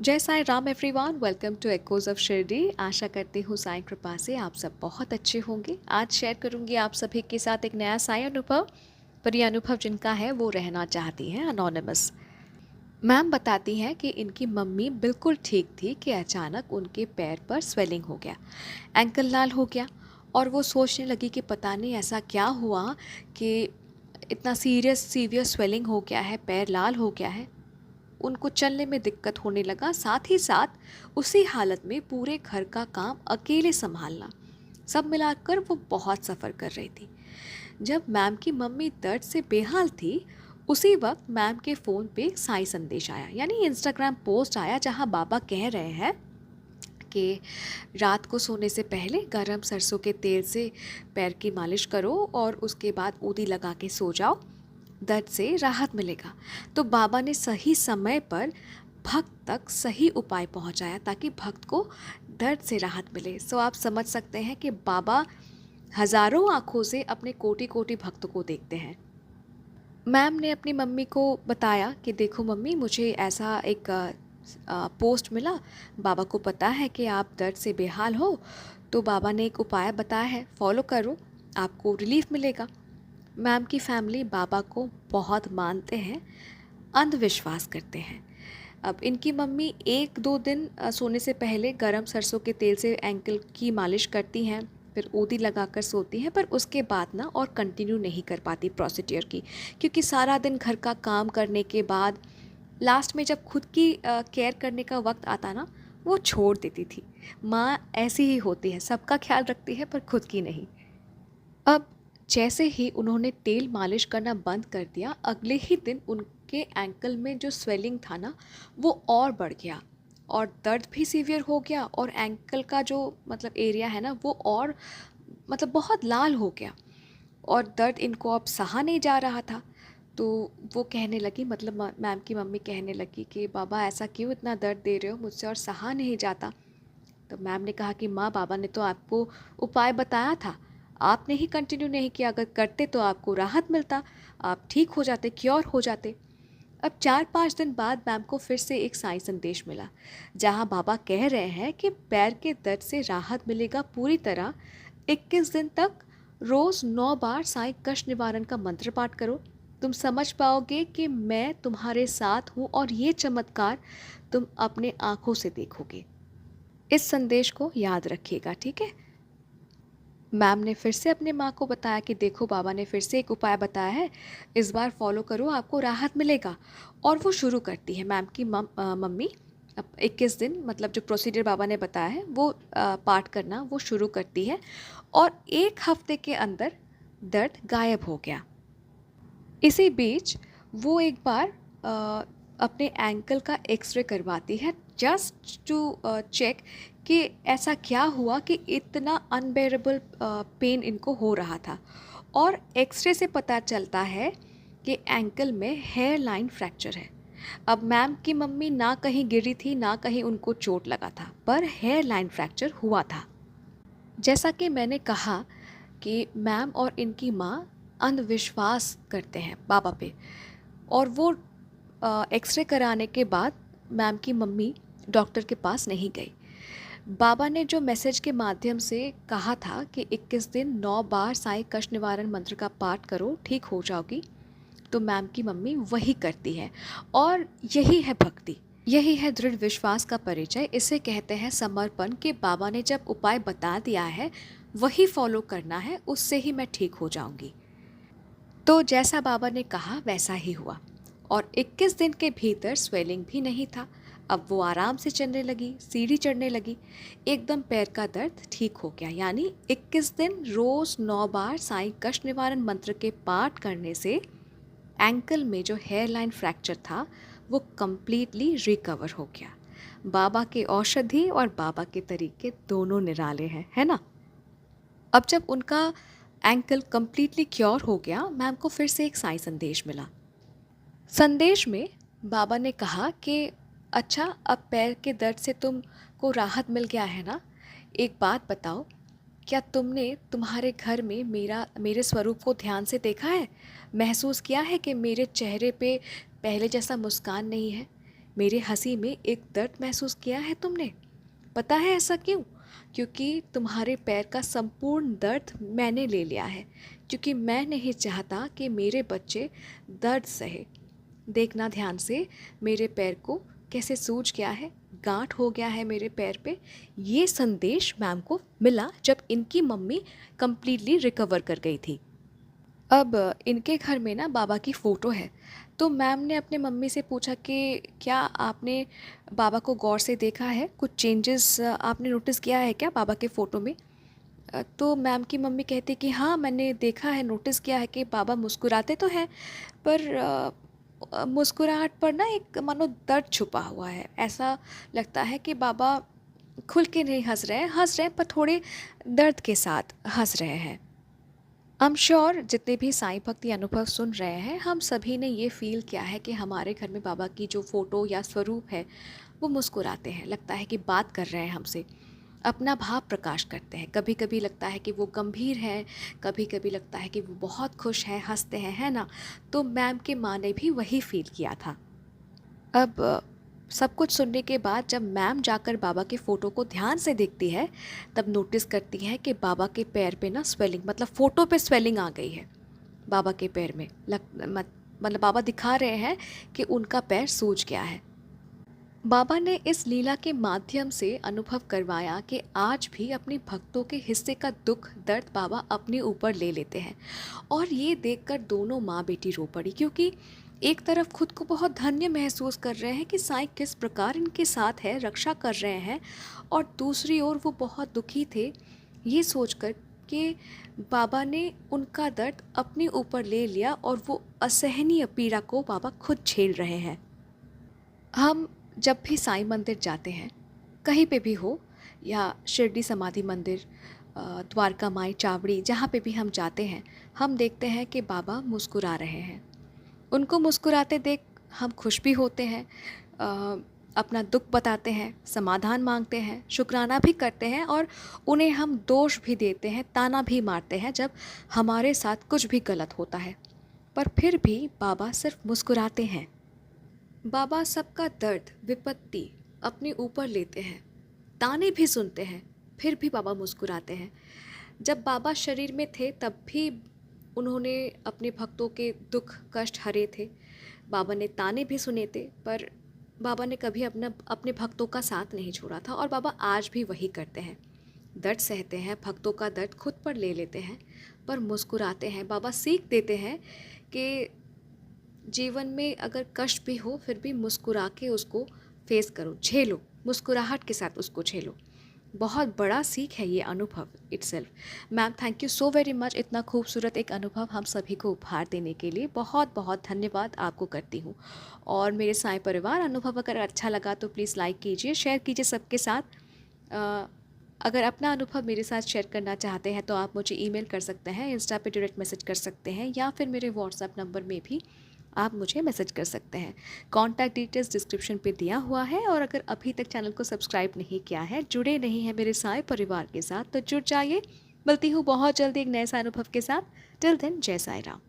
जय Sai Ram everyone, welcome to echoes of Shirdi. आशा करती हूँ साईं कृपा से आप सब बहुत अच्छे होंगे। आज शेयर करूँगी आप सभी के साथ एक नया साईं अनुभव, पर यह अनुभव जिनका है वो रहना चाहती हैं अनोनिमस। मैम बताती हैं कि इनकी मम्मी बिल्कुल ठीक थी कि अचानक उनके पैर पर स्वेलिंग हो गया, एंकल लाल हो गया और वो सोचने लगी कि पता नहीं ऐसा क्या हुआ कि इतना सीवियर स्वेलिंग हो गया है, पैर लाल हो गया है। उनको चलने में दिक्कत होने लगा, साथ ही साथ उसी हालत में पूरे घर का काम अकेले संभालना, सब मिलाकर वो बहुत सफ़र कर रही थी। जब मैम की मम्मी दर्द से बेहाल थी, उसी वक्त मैम के फ़ोन पे एक साई संदेश आया, यानी इंस्टाग्राम पोस्ट आया, जहाँ बाबा कह रहे हैं कि रात को सोने से पहले गरम सरसों के तेल से पैर की मालिश करो और उसके बाद ऊदी लगा के सो जाओ, दर्द से राहत मिलेगा। तो बाबा ने सही समय पर भक्त तक सही उपाय पहुंचाया ताकि भक्त को दर्द से राहत मिले। सो आप समझ सकते हैं कि बाबा हजारों आंखों से अपने कोटि कोटि भक्तों को देखते हैं। मैम ने अपनी मम्मी को बताया कि देखो मम्मी, मुझे ऐसा एक पोस्ट मिला, बाबा को पता है कि आप दर्द से बेहाल हो, तो बाबा ने एक उपाय बताया है, फॉलो करो, आपको रिलीफ मिलेगा। मैम की फैमिली बाबा को बहुत मानते हैं, अंधविश्वास करते हैं। अब इनकी मम्मी एक दो दिन सोने से पहले गरम सरसों के तेल से एंकल की मालिश करती हैं, फिर ऊदी लगाकर सोती हैं, पर उसके बाद ना और कंटिन्यू नहीं कर पाती प्रोसीड्यूर की, क्योंकि सारा दिन घर का काम करने के बाद लास्ट में जब खुद की केयर करने का वक्त आता ना, वो छोड़ देती थी। माँ ऐसी ही होती है, सबका ख्याल रखती है पर खुद की नहीं। अब जैसे ही उन्होंने तेल मालिश करना बंद कर दिया, अगले ही दिन उनके एंकल में जो स्वेलिंग था ना, वो और बढ़ गया और दर्द भी सीवियर हो गया, और एंकल का जो मतलब एरिया है ना, वो और मतलब बहुत लाल हो गया और दर्द इनको अब सहा नहीं जा रहा था। तो वो कहने लगी, मतलब मैम की मम्मी कहने लगी कि बाबा ऐसा क्यों इतना दर्द दे रहे हो, मुझसे और सहा नहीं जाता। तो मैम ने कहा कि माँ, बाबा ने तो आपको उपाय बताया था, आपने ही कंटिन्यू नहीं किया, अगर करते तो आपको राहत मिलता, आप ठीक हो जाते, क्योर हो जाते। अब 4-5 दिन बाद मैम को फिर से एक साई संदेश मिला, जहाँ बाबा कह रहे हैं कि पैर के दर्द से राहत मिलेगा पूरी तरह। 21 दिन तक रोज़ 9 बार साई कष्ट निवारण का मंत्र पाठ करो, तुम समझ पाओगे कि मैं तुम्हारे साथ हूँ और ये चमत्कार तुम अपने आँखों से देखोगे। इस संदेश को याद रखिएगा, ठीक है। मैम ने फिर से अपने माँ को बताया कि देखो बाबा ने फिर से एक उपाय बताया है, इस बार फॉलो करो, आपको राहत मिलेगा। और वो शुरू करती है मैम की मम्मी। अब 21 दिन मतलब जो प्रोसीजर बाबा ने बताया है वो पाठ करना वो शुरू करती है, और 1 हफ्ते के अंदर दर्द गायब हो गया। इसी बीच वो एक बार अपने एंकल का एक्सरे करवाती है, जस्ट टू चेक कि ऐसा क्या हुआ कि इतना अनबेरेबल पेन इनको हो रहा था। और एक्सरे से पता चलता है कि एंकल में हेयर लाइन फ्रैक्चर है। अब मैम की मम्मी ना कहीं गिरी थी, ना कहीं उनको चोट लगा था, पर हेयर लाइन फ्रैक्चर हुआ था। जैसा कि मैंने कहा कि मैम और इनकी माँ अंधविश्वास करते हैं बाबा पे, और वो एक्सरे कराने के बाद मैम की मम्मी डॉक्टर के पास नहीं गई। बाबा ने जो मैसेज के माध्यम से कहा था कि 21 दिन 9 बार साई कष्ट निवारण मंत्र का पाठ करो, ठीक हो जाओगी, तो मैम की मम्मी वही करती है। और यही है भक्ति, यही है दृढ़ विश्वास का परिचय। इसे कहते हैं समर्पण, कि बाबा ने जब उपाय बता दिया है वही फॉलो करना है, उससे ही मैं ठीक हो जाऊंगी। तो जैसा बाबा ने कहा वैसा ही हुआ, और 21 दिन के भीतर स्वेलिंग भी नहीं था। अब वो आराम से चलने लगी, सीढ़ी चढ़ने लगी, एकदम पैर का दर्द ठीक हो गया। यानी 21 दिन रोज़ 9 बार साईं कष्ट निवारण मंत्र के पाठ करने से एंकल में जो हेयर लाइन फ्रैक्चर था वो कम्प्लीटली रिकवर हो गया। बाबा के औषधि और बाबा के तरीके दोनों निराले हैं, है ना। अब जब उनका एंकल कम्प्लीटली क्योर हो गया, मैम को फिर से एक साई संदेश मिला। संदेश में बाबा ने कहा कि अच्छा, अब पैर के दर्द से तुमको राहत मिल गया है ना, एक बात बताओ, क्या तुमने तुम्हारे घर में मेरे स्वरूप को ध्यान से देखा है, महसूस किया है कि मेरे चेहरे पे पहले जैसा मुस्कान नहीं है, मेरे हंसी में एक दर्द महसूस किया है तुमने? पता है ऐसा क्यों? क्योंकि तुम्हारे पैर का संपूर्ण दर्द मैंने ले लिया है, क्योंकि मैं नहीं चाहता कि मेरे बच्चे दर्द सहे। देखना ध्यान से, मेरे पैर को कैसे सूज गया है, गांठ हो गया है मेरे पैर पे। ये संदेश मैम को मिला जब इनकी मम्मी कंप्लीटली रिकवर कर गई थी। अब इनके घर में ना बाबा की फ़ोटो है, तो मैम ने अपने मम्मी से पूछा कि क्या आपने बाबा को गौर से देखा है, कुछ चेंजेस आपने नोटिस किया है क्या बाबा के फ़ोटो में? तो मैम की मम्मी कहती कि हाँ, मैंने देखा है, नोटिस किया है कि बाबा मुस्कुराते तो हैं, पर मुस्कुराहट पर ना एक मानो दर्द छुपा हुआ है। ऐसा लगता है कि बाबा खुल के नहीं हंस रहे हैं पर थोड़े दर्द के साथ हंस रहे हैं। आई एम श्योर जितने भी साईं भक्ति अनुभव सुन रहे हैं, हम सभी ने ये फ़ील किया है कि हमारे घर में बाबा की जो फ़ोटो या स्वरूप है, वो मुस्कुराते हैं। लगता है कि बात कर रहे हैं हमसे, अपना भाव प्रकाश करते हैं। कभी कभी लगता है कि वो गंभीर हैं, कभी कभी लगता है कि वो बहुत खुश हैं, हंसते हैं, है ना? तो मैम की माँ ने भी वही फ़ील किया था। अब सब कुछ सुनने के बाद जब मैम जाकर बाबा के फ़ोटो को ध्यान से देखती है, तब नोटिस करती है कि बाबा के पैर पे ना स्वेलिंग, मतलब फ़ोटो पे स्वेलिंग आ गई है बाबा के पैर में। मतलब बाबा दिखा रहे हैं कि उनका पैर सूज गया है। बाबा ने इस लीला के माध्यम से अनुभव करवाया कि आज भी अपने भक्तों के हिस्से का दुख दर्द बाबा अपने ऊपर ले लेते हैं। और ये देखकर दोनों माँ बेटी रो पड़ी, क्योंकि एक तरफ खुद को बहुत धन्य महसूस कर रहे हैं कि साईं किस प्रकार इनके साथ है, रक्षा कर रहे हैं, और दूसरी ओर वो बहुत दुखी थे ये सोचकर कि बाबा ने उनका दर्द अपने ऊपर ले लिया और वो असहनीय पीड़ा को बाबा खुद झेल रहे हैं। हम जब भी साईं मंदिर जाते हैं, कहीं पे भी हो, या शिरडी समाधि मंदिर, द्वारका माई चावड़ी, जहाँ पे भी हम जाते हैं, हम देखते हैं कि बाबा मुस्कुरा रहे हैं। उनको मुस्कुराते देख हम खुश भी होते हैं, अपना दुख बताते हैं, समाधान मांगते हैं, शुक्राना भी करते हैं, और उन्हें हम दोष भी देते हैं, ताना भी मारते हैं जब हमारे साथ कुछ भी गलत होता है। पर फिर भी बाबा सिर्फ मुस्कुराते हैं। बाबा सबका दर्द विपत्ति अपने ऊपर लेते हैं, ताने भी सुनते हैं, फिर भी बाबा मुस्कुराते हैं। जब बाबा शरीर में थे तब भी उन्होंने अपने भक्तों के दुख कष्ट हरे थे। बाबा ने ताने भी सुने थे, पर बाबा ने कभी अपने भक्तों का साथ नहीं छोड़ा था, और बाबा आज भी वही करते हैं। दर्द सहते हैं, भक्तों का दर्द खुद पर ले लेते हैं, पर मुस्कुराते हैं। बाबा सीख देते हैं कि जीवन में अगर कष्ट भी हो, फिर भी मुस्कुरा के उसको फेस करो, झेलो, मुस्कुराहट के साथ उसको झेलो। बहुत बड़ा सीख है ये अनुभव itself. Ma'am, thank you so very much, इतना खूबसूरत एक अनुभव हम सभी को उपहार देने के लिए बहुत बहुत धन्यवाद आपको करती हूँ। और मेरे साईं परिवार, अनुभव अगर अच्छा लगा तो प्लीज़ लाइक कीजिए, शेयर कीजिए सबके साथ। अगर अपना अनुभव मेरे साथ शेयर करना चाहते हैं तो आप मुझे ईमेल कर सकते हैं, इंस्टा पे डायरेक्ट मैसेज कर सकते हैं, या फिर मेरे व्हाट्सएप नंबर में भी आप मुझे मैसेज कर सकते हैं। कॉन्टैक्ट डिटेल्स डिस्क्रिप्शन पे दिया हुआ है। और अगर अभी तक चैनल को सब्सक्राइब नहीं किया है, जुड़े नहीं हैं मेरे सारे परिवार के साथ, तो जुड़ जाइए। मिलती हूँ बहुत जल्दी एक नए सा अनुभव के साथ। टिल देन, जय साईं राम।